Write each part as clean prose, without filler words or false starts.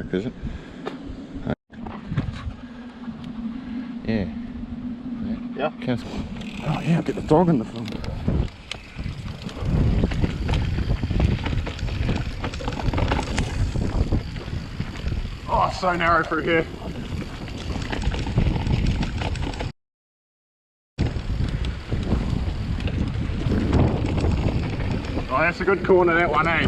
crack, is it? Yeah. Yeah? Oh yeah, get the dog in the film. Oh, it's so narrow through here. Oh, that's a good corner, that one, eh?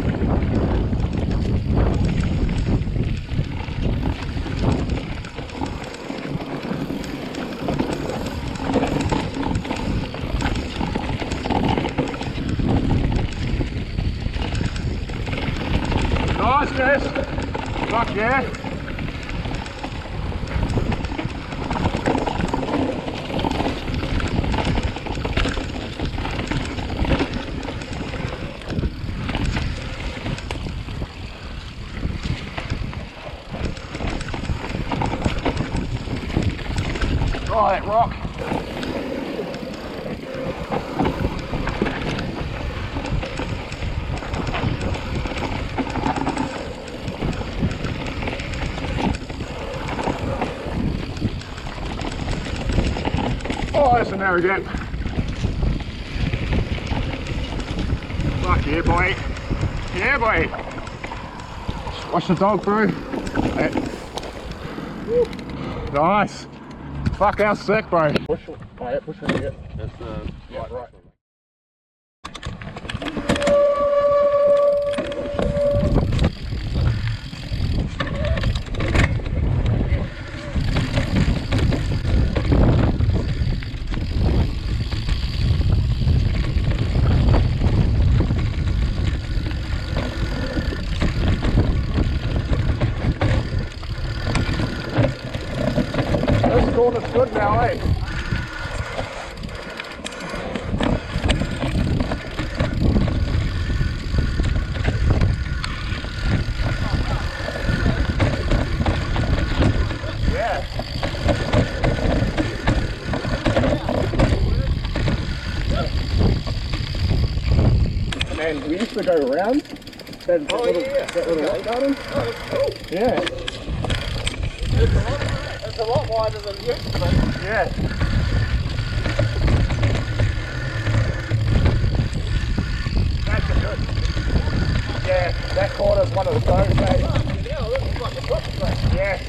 Nice, Jess. Fuck yeah. Oh, that rock. Oh, that's a narrow gap. Fuck yeah, boy. Yeah, boy. Watch the dog, bro. Nice. Fuck, how sick, bro. Push it. Oh, yeah, push it. Yeah. That's the Right. This corner's good now, eh? Yeah. Man, we used to go around that little rock garden. Oh, that's cool. Yeah. It's a lot wider than it used to be. Yeah. That's a good. Yeah, that corner's one of the stones, eh? Yeah, that looks like a foot track. Yeah.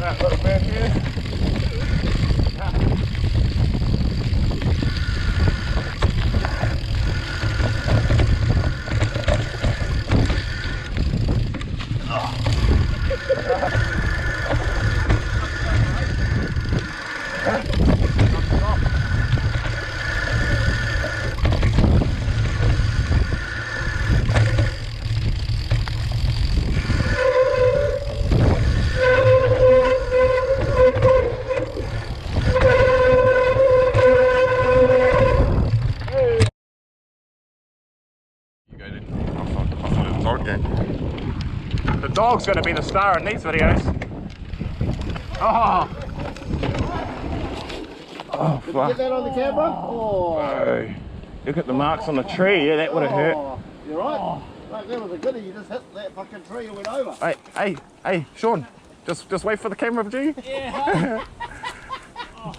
That little bit here. The dog's going to be the star in these videos. Oh, Oh Get fuck. that on the camera? Oh, Oh, look at the marks on the tree. Yeah, that would have hurt. you're right. Like, that was a goodie. You just hit that fucking tree and went over. Hey, Sean. Just wait for the camera, G. Yeah.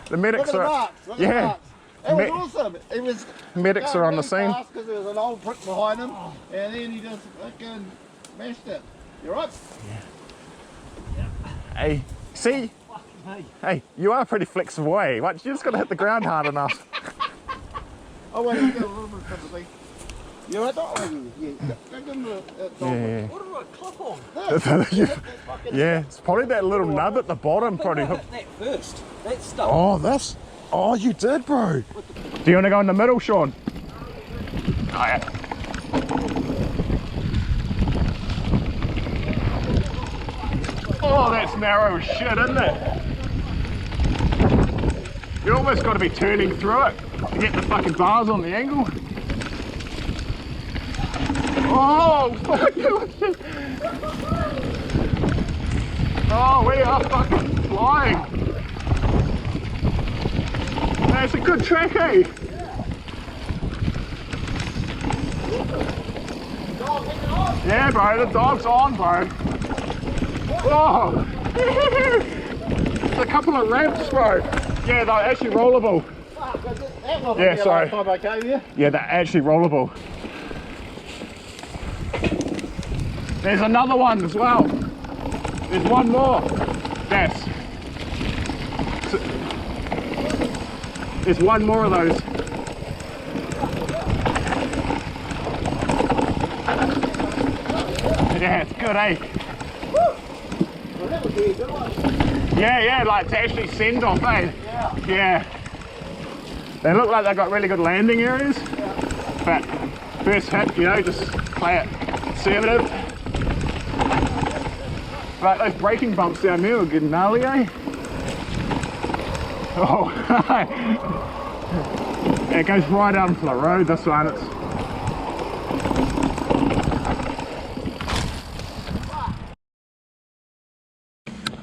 The medics Look at the are. marks. Look at the Yeah. marks. That was Me- awesome. It was. Medics are on the scene. Because there was an old prick behind him, and then he just fucking smashed it. You're right. Hey, see? Hey, you are pretty flexible, eh? You just got to hit the ground hard enough. Oh wait, you got a little bit of sympathy. You're right. Oh, yeah. Give him the Yeah. What did I clip on? Yeah, it's probably that little nub at the bottom. Probably. That first. That stuff. Oh, this. Oh, you did, bro. Do you want to go in the middle, Sean? oh yeah. Oh, that's narrow as shit, isn't it? You almost got to be turning through it to get the fucking bars on the angle. Oh, fuck you. Oh, we are fucking flying. That's a good track, eh? Yeah, bro, the dog's on, bro. Oh! It's a couple of ramps, bro. Yeah, they're actually rollable. Yeah, sorry. Time I came here. Yeah, they're actually rollable. There's another one as well. There's one more. Yes. There's one more of those. Yeah, it's good, eh? Well, that would be a good one. Yeah, like to actually send off, eh? Yeah. They look like they've got really good landing areas. But first hit, you know, just play it conservative. But those braking bumps down there are getting gnarly, eh? Oh, it goes right out onto the road, this one. It's...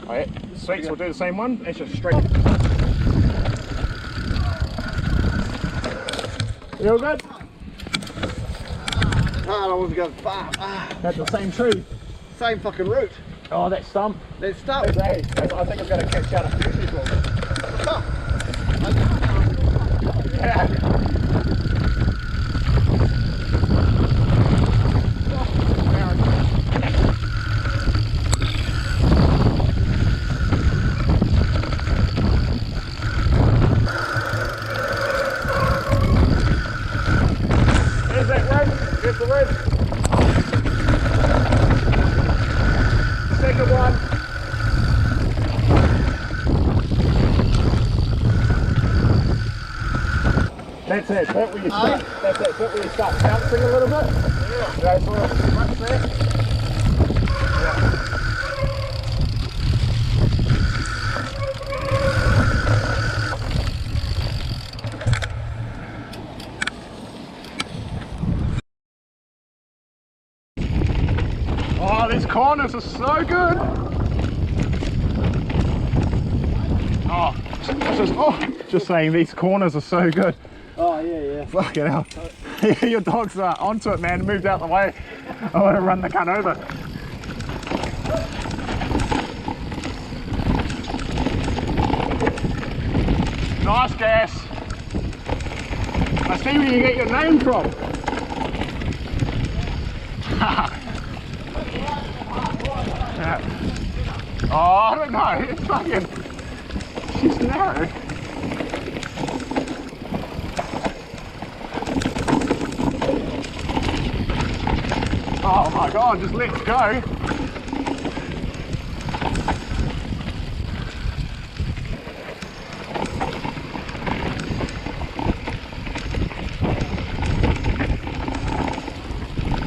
Oh, yeah. Sweet, so we'll do the same one. It's just straight. You all good? I wasn't going far. That's the same tree. Same fucking route. Oh, that stump. Let's start. Hey, I think it's going to catch out a few people. Yeah. There's that rim. There's the rim. Second one. That's it, bit where you start, that's it, bit where you start bouncing a little bit. Yeah. There's a little much there. Yeah. Oh, these corners are so good. Just saying, these corners are so good. Oh, yeah. Fucking hell. Your dog's onto it, man. Moved out the way. I want to run the cunt over. Nice gas. I see where you get your name from. Oh, I don't know. It's fucking... She's narrow. Oh my god, just let's go.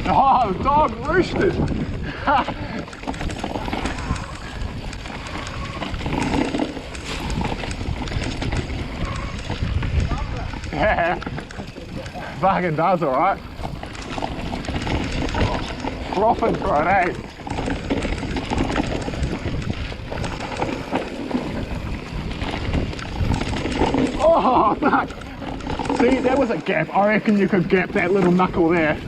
Oh, the dog roosted. Yeah, fucking does alright. Frothing for it, eh? Oh, fuck. See, there was a gap. I reckon you could gap that little knuckle there.